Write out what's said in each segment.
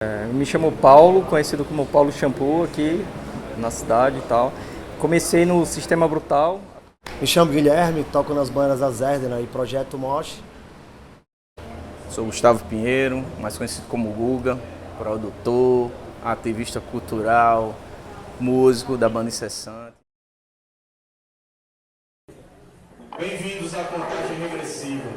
Me chamo Paulo, conhecido como Paulo Shampoo aqui na cidade e tal. Comecei no Sistema Brutal. Me chamo Guilherme, toco nas bandas Azerdena e Projeto Mosh. Sou Gustavo Pinheiro, mais conhecido como Guga, produtor, ativista cultural, músico da banda Incessante. Bem-vindos à contagem regressiva.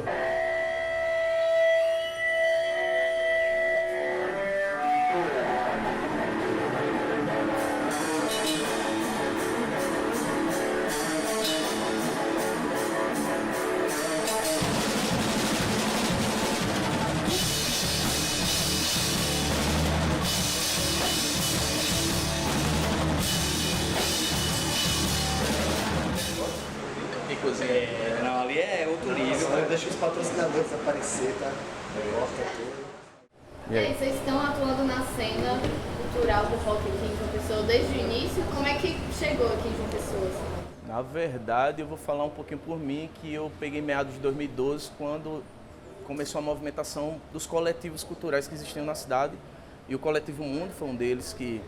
Não, ali é outro nível. Deixa os patrocinadores aparecer, tá? Corta tudo. E aí, vocês estão atuando na cena cultural do rock aqui em João Pessoa desde o início? Como é que chegou aqui em João Pessoa? Na verdade, eu vou falar um pouquinho por mim, que eu peguei meados de 2012, quando começou a movimentação dos coletivos culturais que existiam na cidade. E o Coletivo Mundo foi um deles, que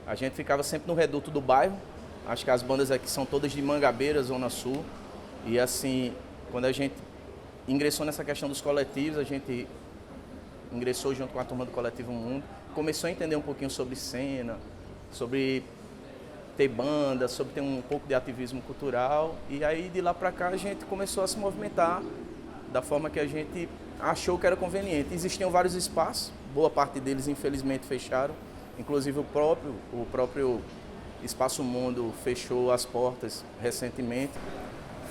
a gente ficava sempre no reduto do bairro. Acho que as bandas aqui são todas de Mangabeira, Zona Sul. E assim, quando a gente ingressou nessa questão dos coletivos, a gente ingressou junto com a turma do Coletivo Mundo, começou a entender um pouquinho sobre cena, sobre ter banda, sobre ter um pouco de ativismo cultural. E aí de lá para cá a gente começou a se movimentar da forma que a gente achou que era conveniente. Existiam vários espaços, boa parte deles infelizmente fecharam, inclusive o próprio Espaço Mundo fechou as portas recentemente.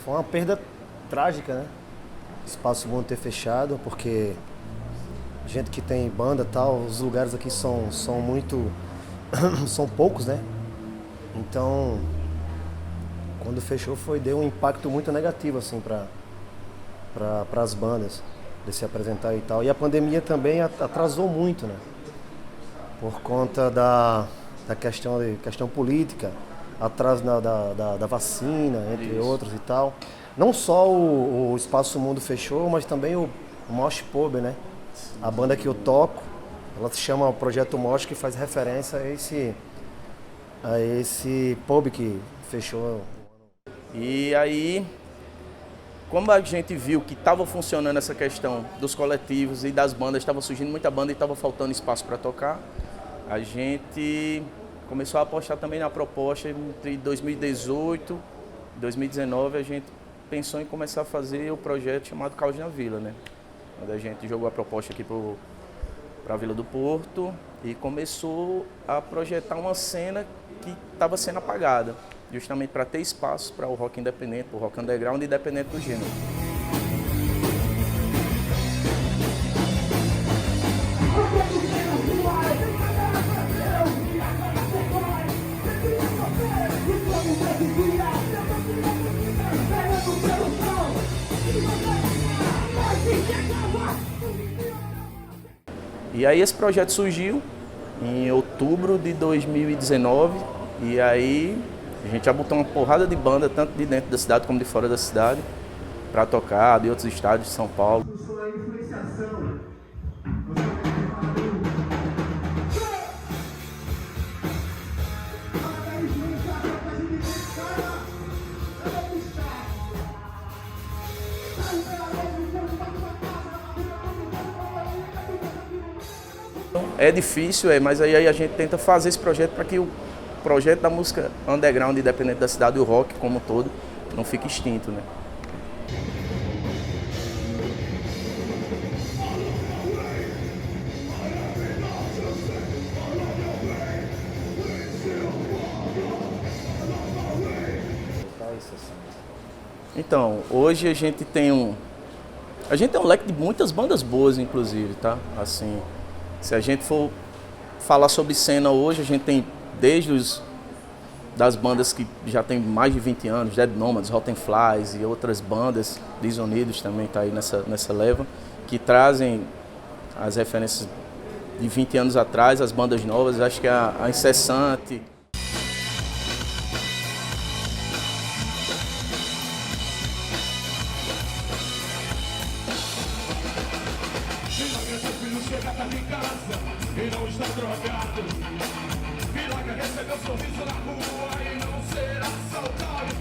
Foi uma perda trágica, né? Espaço Mundo ter fechado, porque gente que tem banda e tal, os lugares aqui são muito... são poucos, né? Então, quando fechou deu um impacto muito negativo, assim, para as bandas, de se apresentar e tal. E a pandemia também atrasou muito, né? Por conta da questão política, atrás da vacina, entre outros e tal. Não só o Espaço Mundo fechou, mas também o Mosh Pub, né? A banda que eu toco, ela se chama Projeto Mosh, que faz referência a esse pub que fechou. E aí, como a gente viu que estava funcionando essa questão dos coletivos e das bandas, estava surgindo muita banda e estava faltando espaço para tocar, a gente começou a apostar também na proposta. Entre 2018 e 2019, a gente pensou em começar a fazer o projeto chamado Caos na Vila, né? Quando a gente jogou a proposta aqui para a Vila do Porto e começou a projetar uma cena que estava sendo apagada, justamente para ter espaço para o rock independente, o rock underground independente do gênero. E aí esse projeto surgiu em outubro de 2019 e aí a gente já botou uma porrada de banda, tanto de dentro da cidade como de fora da cidade, para tocar de outros estados de São Paulo. É difícil, mas aí a gente tenta fazer esse projeto para que o projeto da música underground, independente da cidade, e o rock como um todo, não fique extinto, né? Então, hoje a gente tem um leque de muitas bandas boas, inclusive, tá? Assim, se a gente for falar sobre cena hoje, a gente tem desde das bandas que já tem mais de 20 anos, Dead Nomads, Rotten Flies e outras bandas, Desunidos também está aí nessa leva, que trazem as referências de 20 anos atrás, as bandas novas. Acho que a Incessante, chega, tá em casa e não está drogado. Milagre recebeu sorriso na rua e não ser assaltado.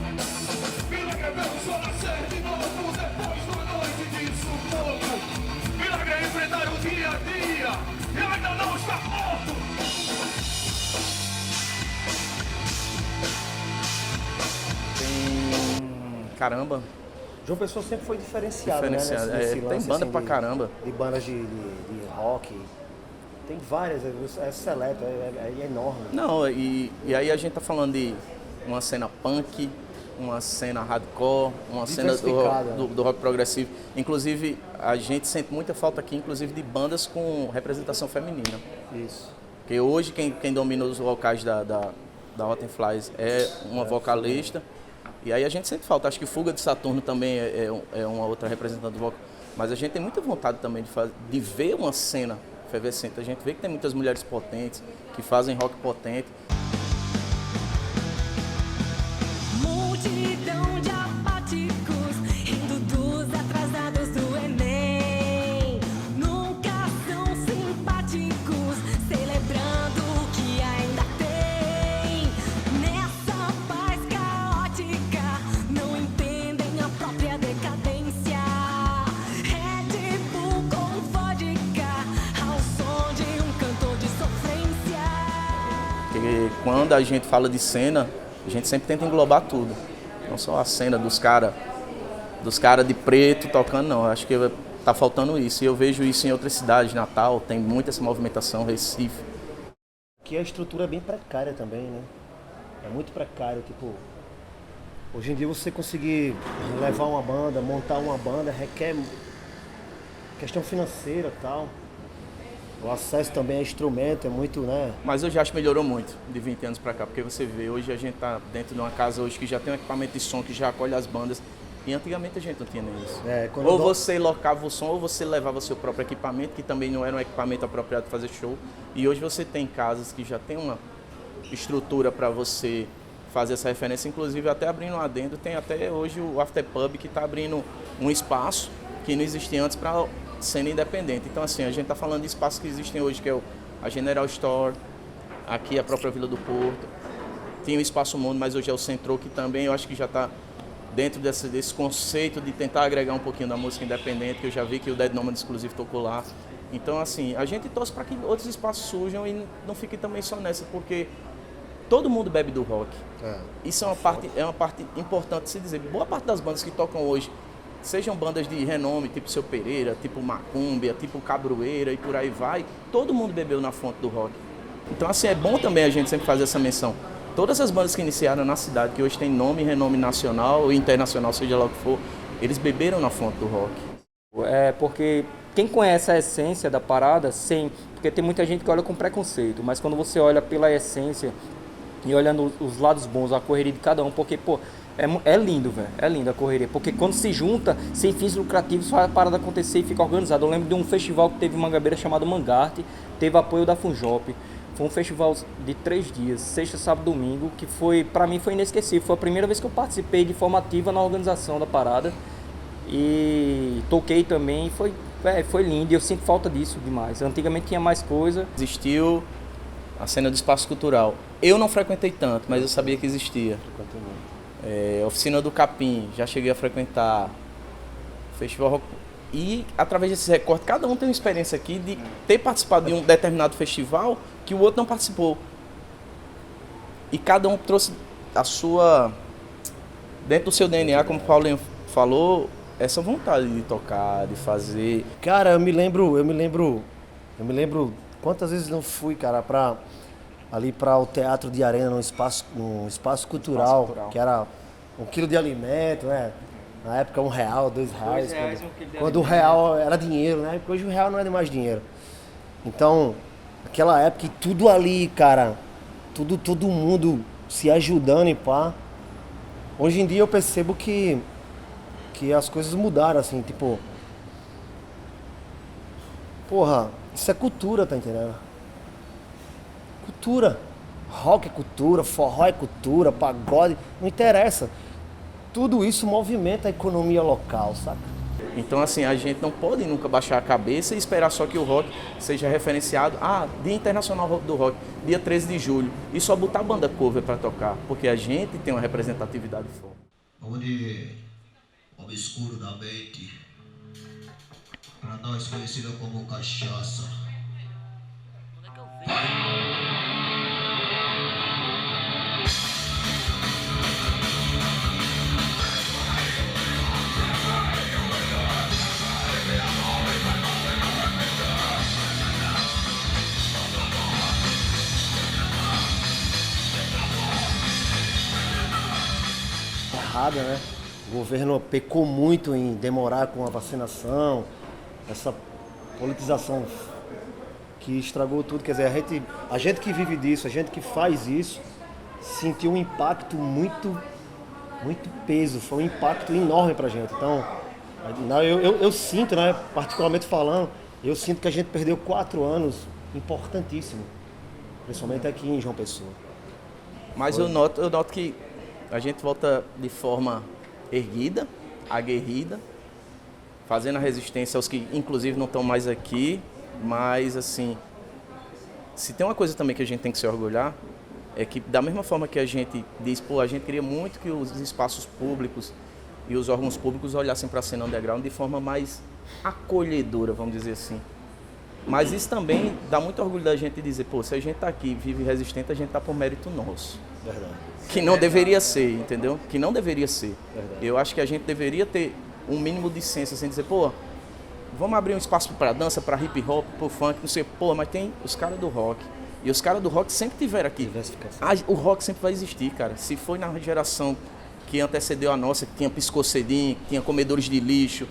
Milagre ver o sol nascer de novo depois de uma noite de sufoco. Milagre é enfrentar o dia a dia e ainda não está morto. Caramba. João Pessoa sempre foi diferenciado, Diferenciado, né? Nesse tem lance, banda assim, pra caramba. De bandas de rock. Tem várias, é seleto, é enorme. Não, e aí a gente tá falando de uma cena punk, uma cena hardcore, uma cena do rock progressivo. Inclusive, a gente sente muita falta aqui, inclusive, de bandas com representação feminina. Isso. Porque hoje quem domina os vocais da Rotten Flies é uma vocalista. E aí a gente sente falta. Acho que Fuga de Saturno também é uma outra representante do vocal. Mas a gente tem muita vontade também de ver uma cena efervescente. A gente vê que tem muitas mulheres potentes, que fazem rock potente. Multidão de apáticos, rindo dos atrasados do Enem. Nunca são simpáticos, celebrando o que ainda tem. Nessa paz caótica, não entendem a própria decadência. Red Bull com vodka, ao som de um cantor de sofrência. Porque quando a gente fala de cena, a gente sempre tenta englobar tudo. Não só a cena dos cara de preto tocando, não. Acho que tá faltando isso. E eu vejo isso em outras cidades. Natal tem muita essa movimentação, Recife. Que a estrutura é bem precária também, né? É muito precário, tipo... Hoje em dia você conseguir levar uma banda, montar uma banda, requer questão financeira e tal. O acesso também a instrumento é muito, né? Mas eu já acho que melhorou muito de 20 anos pra cá, porque você vê, hoje a gente tá dentro de uma casa hoje que já tem um equipamento de som que já acolhe as bandas. E antigamente a gente não tinha nem isso. Ou você locava o som, ou você levava seu próprio equipamento, que também não era um equipamento apropriado para fazer show. E hoje você tem casas que já tem uma estrutura para você fazer essa referência. Inclusive, até abrindo um adendo, tem até hoje o After Pub, que está abrindo um espaço que não existia antes para cena independente. Então, assim, a gente está falando de espaços que existem hoje, que é a General Store, aqui a própria Vila do Porto. Tem o Espaço Mundo, mas hoje é o Centro, que também eu acho que já está dentro desse conceito de tentar agregar um pouquinho da música independente, que eu já vi que o Dead Nomad Exclusive tocou lá. Então, assim, a gente torce para que outros espaços surjam e não fique também só nessa, porque todo mundo bebe do rock. Isso é uma parte importante de se dizer. Boa parte das bandas que tocam hoje, sejam bandas de renome, tipo Seu Pereira, tipo Macúmbia, tipo Cabroeira e por aí vai, todo mundo bebeu na fonte do rock. Então, assim, é bom também a gente sempre fazer essa menção. Todas as bandas que iniciaram na cidade, que hoje tem nome e renome nacional ou internacional, seja lá o que for, eles beberam na fonte do rock. É porque quem conhece a essência da parada, porque tem muita gente que olha com preconceito, mas quando você olha pela essência e olhando os lados bons, a correria de cada um, porque, pô, é lindo, velho, é lindo a correria, porque quando se junta, sem fins lucrativos, faz a parada acontecer e fica organizado. Eu lembro de um festival que teve em Mangabeira chamado Mangarte, teve apoio da Funjop. Foi um festival de 3 dias, sexta, sábado, domingo, que foi, pra mim, foi inesquecível. Foi a primeira vez que eu participei de forma ativa na organização da parada. E toquei também, foi lindo e eu sinto falta disso demais. Antigamente tinha mais coisa. Existiu a cena do espaço cultural. Eu não frequentei tanto, mas eu sabia que existia. Oficina do Capim, já cheguei a frequentar. Festival Rock. E através desses recortes, cada um tem uma experiência aqui de ter participado de um determinado festival que o outro não participou. E cada um trouxe a sua, dentro do seu DNA, como o Paulinho falou, essa vontade de tocar, de fazer. Cara, eu me lembro quantas vezes não fui, cara, ali para o Teatro de Arena, num espaço cultural, que era 1 quilo de alimento, né? Na época R$1, R$2, quando o real era dinheiro, né? Porque hoje o real não é mais dinheiro. Então, naquela época, tudo ali, cara, todo mundo se ajudando e pá. Hoje em dia eu percebo que as coisas mudaram, assim, tipo... Porra, isso é cultura, tá entendendo? Cultura. Rock é cultura, forró é cultura, pagode, não interessa. Tudo isso movimenta a economia local, saca? Então, assim, a gente não pode nunca baixar a cabeça e esperar só que o rock seja referenciado. Dia Internacional do Rock, dia 13 de julho. E só botar banda cover para tocar, porque a gente tem uma representatividade forte. Vamos de Obscuro da Mente, para nós conhecida como Cachaça. Errada, né? O governo pecou muito em demorar com a vacinação, essa politização que estragou tudo. Quer dizer, a gente que vive disso, a gente que faz isso, sentiu um impacto muito peso, foi um impacto enorme pra gente. Então, eu sinto, né, particularmente falando, eu sinto que a gente perdeu 4 anos importantíssimos, principalmente aqui em João Pessoa. Mas eu noto que a gente volta de forma erguida, aguerrida, fazendo a resistência aos que inclusive não estão mais aqui, mas assim, se tem uma coisa também que a gente tem que se orgulhar, é que da mesma forma que a gente diz, a gente queria muito que os espaços públicos e os órgãos públicos olhassem para a cena underground de forma mais acolhedora, vamos dizer assim. Mas isso também dá muito orgulho da gente dizer, se a gente está aqui, vive resistente, a gente está por mérito nosso. Verdade. Que não deveria ser, entendeu? Que não deveria ser. Verdade. Eu acho que a gente deveria ter um mínimo de senso, assim, dizer, vamos abrir um espaço para dança, para hip hop, para funk, não sei, mas tem os caras do rock. E os caras do rock sempre tiveram aqui. O rock sempre vai existir, cara. Se foi na geração que antecedeu a nossa, que tinha Piscocedim, que tinha Comedores de Lixo,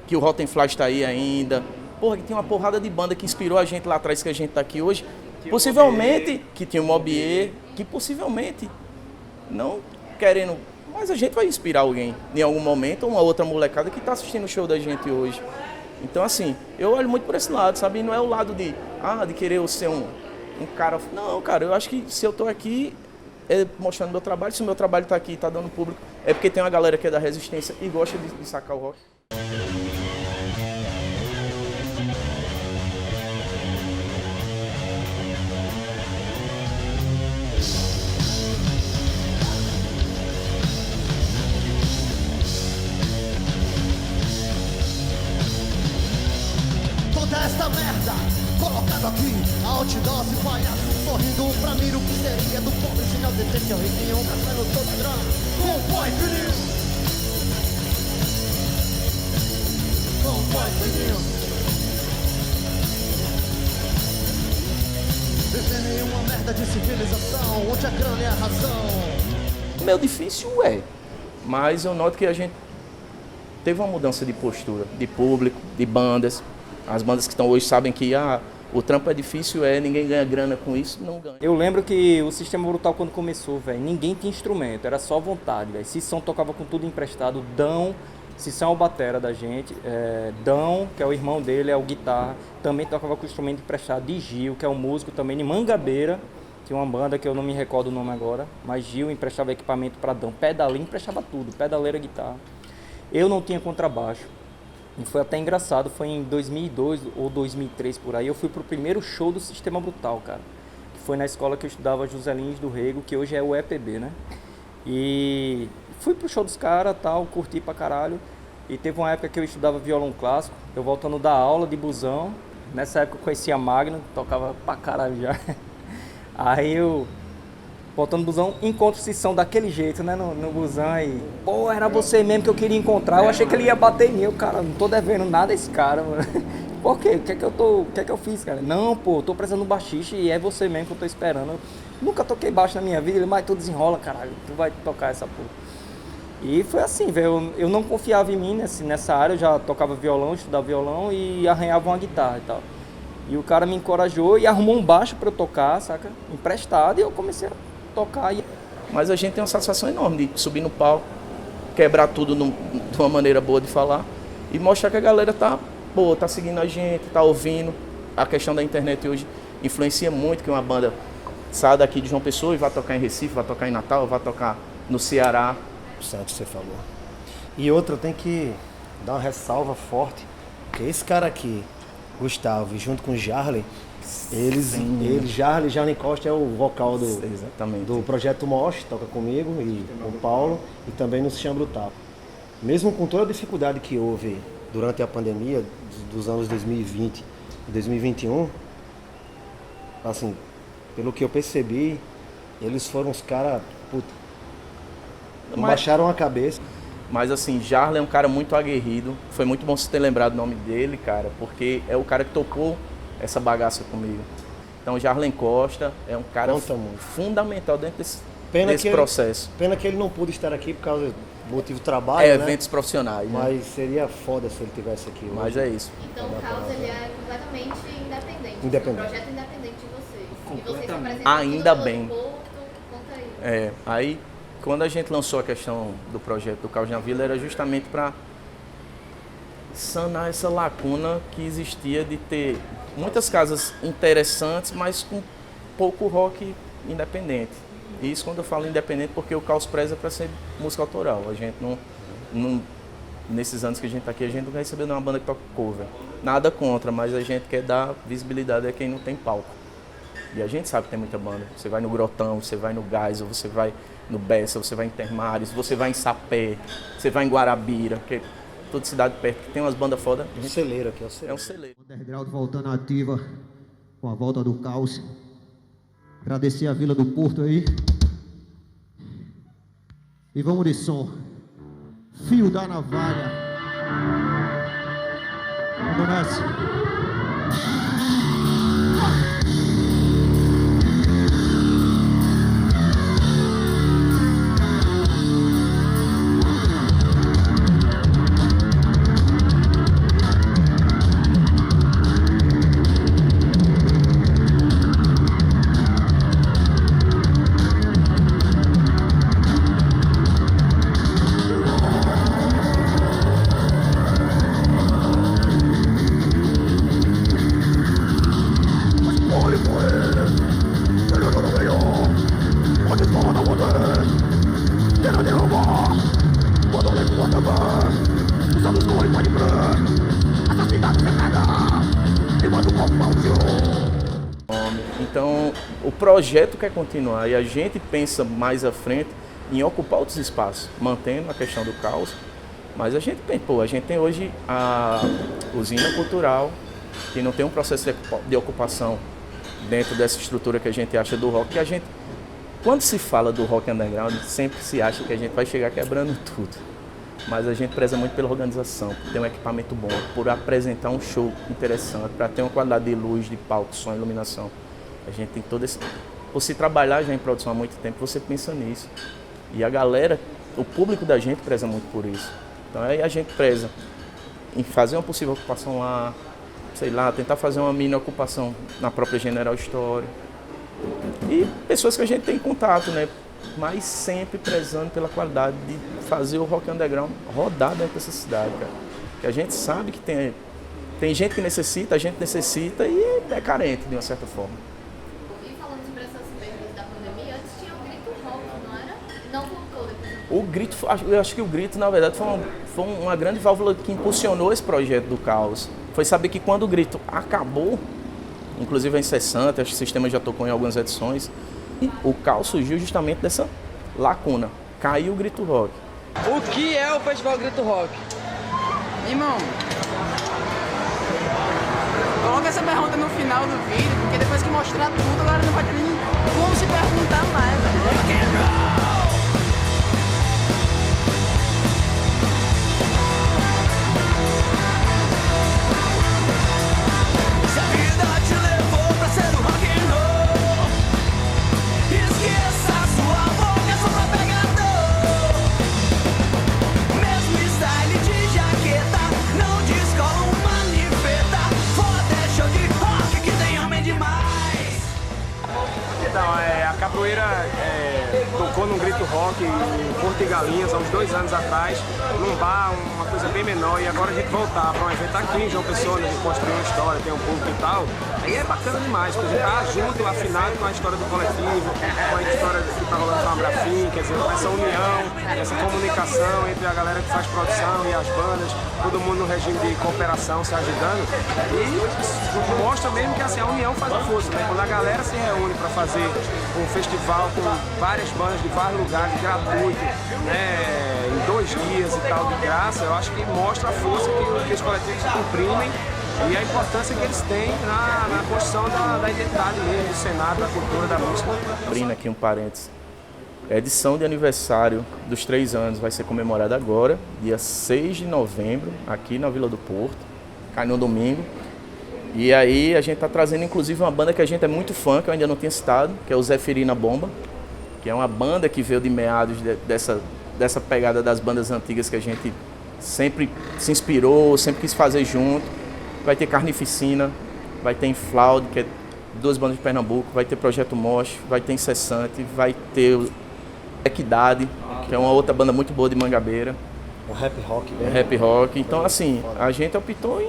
que o Rotten Flash está aí ainda. Que tinha uma porrada de banda que inspirou a gente lá atrás, que a gente está aqui hoje. Possivelmente, que tinha o Mobier, que possivelmente, não querendo, mas a gente vai inspirar alguém em algum momento, uma outra molecada que está assistindo o show da gente hoje. Então, assim, eu olho muito por esse lado, sabe? Não é o lado de querer ser um cara... Não, cara, eu acho que se eu tô aqui mostrando meu trabalho, se o meu trabalho tá aqui, tá dando público, é porque tem uma galera que é da resistência e gosta de sacar o rock. Esta merda colocado aqui, outdoors e palhaços sorrindo pra mim, o que seria do pobre sem ausência, riquinho, gastando toda a grana com pai filhinho, com pai filhinho. Viver nenhuma merda de civilização, onde a grana é a razão. Meio difícil mas eu noto que a gente teve uma mudança de postura, de público, de bandas. As bandas que estão hoje sabem que o trampo é difícil, ninguém ganha grana com isso, não ganha. Eu lembro que o Sistema Brutal, quando começou, velho, ninguém tinha instrumento, era só vontade, velho. Cissão tocava com tudo emprestado, Dão, Cissão é o batera da gente, Dão, que é o irmão dele, é o guitarra, também tocava com instrumento emprestado de Gil, que é um músico também de Mangabeira, tinha uma banda que eu não me recordo o nome agora, mas Gil emprestava equipamento para Dão, pedalinho emprestava tudo, pedaleira, guitarra. Eu não tinha contrabaixo. E foi até engraçado, foi em 2002 ou 2003 por aí, eu fui pro primeiro show do Sistema Brutal, cara. Que foi na escola que eu estudava, José Lins do Rego, que hoje é o EPB, né? E fui pro show dos caras, tal, curti pra caralho. E teve uma época que eu estudava violão clássico, eu voltando da aula de busão. Nessa época eu conhecia Magno, tocava pra caralho já. Aí eu, voltando no busão, encontro Cissão daquele jeito, né, no busão aí. Era você mesmo que eu queria encontrar. Eu achei que ele ia bater em mim. Eu, cara, não tô devendo nada a esse cara, mano. Por quê? O que é que eu fiz, cara? Não, tô precisando de um baixista e é você mesmo que eu tô esperando. Eu nunca toquei baixo na minha vida, mas tu desenrola, caralho. Tu vai tocar essa porra. E foi assim, velho. Eu não confiava em mim nessa área. Eu já tocava violão, estudava violão e arranhava uma guitarra e tal. E o cara me encorajou e arrumou um baixo pra eu tocar, saca? Emprestado, e eu comecei a tocar. Mas a gente tem uma satisfação enorme de subir no palco, quebrar tudo de uma maneira boa de falar e mostrar que a galera tá seguindo a gente, tá ouvindo. A questão da internet hoje influencia muito, que uma banda sai daqui de João Pessoa e vai tocar em Recife, vai tocar em Natal, vai tocar no Ceará. Certo, você falou. E outra, tem que dar uma ressalva forte, porque esse cara aqui, Gustavo, junto com o Jarley, Jarley Costa é o vocal Exatamente. do Projeto Mosh, toca comigo e com o Paulo, e também no Chão Brutal. Mesmo com toda a dificuldade que houve durante a pandemia dos anos 2020 e 2021, assim, pelo que eu percebi, eles foram os caras, baixaram a cabeça. Mas assim, Jarley é um cara muito aguerrido. Foi muito bom você ter lembrado o nome dele, cara, porque é o cara que tocou essa bagaça comigo. Então, Jarley Costa é um cara fundamental dentro desse processo. Pena que ele não pôde estar aqui por causa do motivo de trabalho, né? Eventos profissionais. Mas né? seria foda se ele tivesse aqui hoje. Mas é isso. Então o Caos ele é completamente independente. Independente. Um projeto independente de vocês. E vocês se apresentam Ainda no bem. Porto, conta aí. Aí quando a gente lançou a questão do projeto do Caos na Vila, era justamente para sanar essa lacuna que existia de ter muitas casas interessantes, mas com pouco rock independente. E isso quando eu falo independente, porque o Caos preza para ser música autoral. A gente não, nesses anos que a gente está aqui, a gente não recebeu nenhuma banda que toca cover. Nada contra, mas a gente quer dar visibilidade a quem não tem palco. E a gente sabe que tem muita banda. Você vai no Grotão, você vai no Geisel, você vai no Bessa, você vai em Termares, você vai em Sapé, você vai em Guarabira, que é toda cidade perto, que tem umas bandas foda. Um celeiro aqui, é um celeiro. Underground voltando ativa com a volta do Caos. Agradecer a Vila do Porto aí. E vamos de som. Fio da navalha. Vamos nessa. Então, o projeto quer continuar e a gente pensa mais à frente em ocupar outros espaços, mantendo a questão do Caos, mas a gente a gente tem hoje a usina cultural, que não tem um processo de ocupação dentro dessa estrutura que a gente acha do rock, que a gente, quando se fala do rock underground, sempre se acha que a gente vai chegar quebrando tudo. Mas a gente preza muito pela organização, por ter um equipamento bom, por apresentar um show interessante, para ter uma qualidade de luz, de palco, som, iluminação. A gente tem todo esse... Por se trabalhar já em produção há muito tempo, você pensa nisso. E a galera, o público da gente preza muito por isso. Então aí a gente preza em fazer uma possível ocupação lá, sei lá, tentar fazer uma mini ocupação na própria General Store. E pessoas que a gente tem contato, né? Mas sempre prezando pela qualidade de fazer o rock underground rodar dentro dessa cidade, cara. Que a gente sabe que tem gente que necessita, a gente necessita e é carente de uma certa forma. E falando sobre essas perdas da pandemia, antes tinha o Grito Rock, não era? Não voltou depois. O Grito, eu acho que o Grito, na verdade, foi uma grande válvula que impulsionou esse projeto do Caos. Foi saber que quando o Grito acabou, inclusive é incessante, acho que o sistema já tocou em algumas edições, o Caos surgiu justamente dessa lacuna. Caiu o Grito Rock. O que é o Festival Grito Rock? Irmão, coloca essa pergunta no final do vídeo, porque depois que mostrar tudo, agora não vai ter nem como se perguntar mais, velho. Se a vida te levou pra ser o rock and roll, esqueça sua boca, só pra pegador. Mesmo style de jaqueta, não descola uma niveta. Foda é show de rock que tem homem demais. Então, a capoeira tocou num Grito Rock em Porto de Galinhas há uns 2 anos atrás, num bar, uma coisa bem menor, e agora a gente voltar para um evento aqui em João Pessoa, a gente construiu uma história, tem um público e tal. Aí é bacana demais, porque a gente tá junto, afinado com a história do coletivo, com a história que tá rolando com a Abrafim, quer dizer, essa união, essa comunicação entre a galera que faz produção e as bandas, todo mundo no regime de cooperação, se ajudando. E mostra mesmo que assim, a união faz a força, né? Quando a galera se reúne para fazer um festival com várias bandas de vários lugares, gratuito, né? Em 2 dias e tal, de graça, eu acho que mostra a força que os coletivos imprimem e a importância que eles têm na construção da identidade mesmo, do cenário, da cultura, da música. Abrindo aqui um parênteses. A edição de aniversário dos 3 anos vai ser comemorada agora, dia 6 de novembro, aqui na Vila do Porto, cai no domingo. E aí a gente está trazendo inclusive uma banda que a gente é muito fã, que eu ainda não tinha citado, que é o Zeferina Bomba, que é uma banda que veio de meados dessa pegada das bandas antigas que a gente sempre se inspirou, sempre quis fazer junto. Vai ter Carnificina, vai ter Inflaude, que é 2 bandas de Pernambuco, vai ter Projeto Mosh, vai ter Incessante, vai ter Equidade, que é uma outra banda muito boa de Mangabeira. O rap rock, né? Rap rock. Então, assim, a gente optou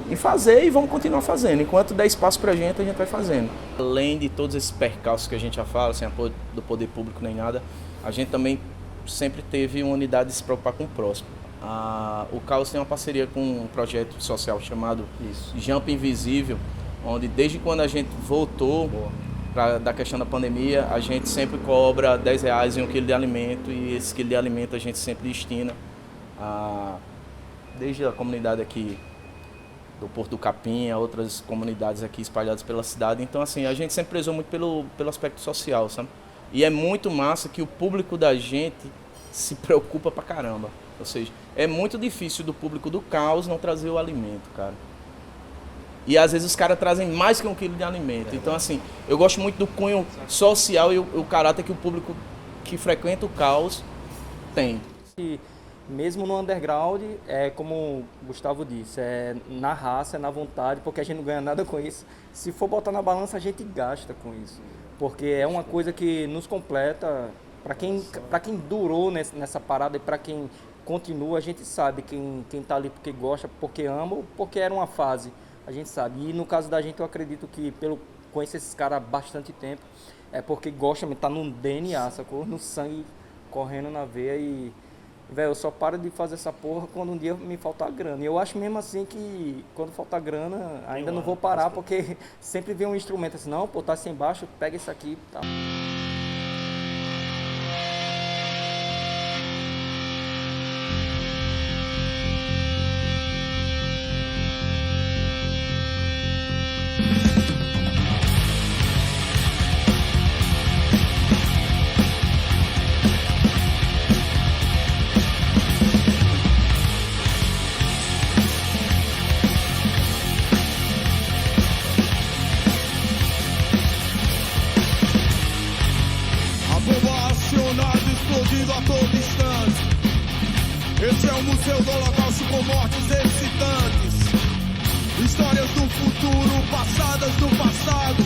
em fazer e vamos continuar fazendo. Enquanto der espaço pra gente, a gente vai fazendo. Além de todos esses percalços que a gente já fala, sem apoio do poder público nem nada, a gente também sempre teve uma unidade de se preocupar com o próximo. O Caos tem uma parceria com um projeto social chamado Jump Invisível, onde desde quando a gente voltou da questão da pandemia, a gente sempre cobra R$10 em 1 quilo de alimento e esse quilo de alimento a gente sempre destina desde a comunidade aqui do Porto do Capim, a outras comunidades aqui espalhadas pela cidade. Então, assim, a gente sempre prezou muito pelo aspecto social, sabe? E é muito massa que o público da gente se preocupa pra caramba. Ou seja, é muito difícil do público do Caos não trazer o alimento, cara. E às vezes os caras trazem mais que 1 quilo de alimento. Então, assim, eu gosto muito do cunho social e o caráter que o público que frequenta o Caos tem. E mesmo no underground, é como o Gustavo disse, é na raça, é na vontade, porque a gente não ganha nada com isso. Se for botar na balança, a gente gasta com isso. Porque é uma coisa que nos completa. Para quem durou nessa parada e para quem continua, a gente sabe quem tá ali porque gosta, porque ama ou porque era uma fase. A gente sabe. E no caso da gente, eu acredito que conhecer esses caras há bastante tempo, é porque gosta, tá no DNA, sacou? No sangue, correndo na veia e... Velho, eu só paro de fazer essa porra quando um dia me faltar grana. E eu acho mesmo assim que quando faltar grana, ainda não vou parar, porque sempre vem um instrumento assim, não, pô, tá assim embaixo, pega isso aqui e tal. Explodindo a todo instante. Esse é o Museu do Holocausto com mortes excitantes. Histórias do futuro, passadas do passado.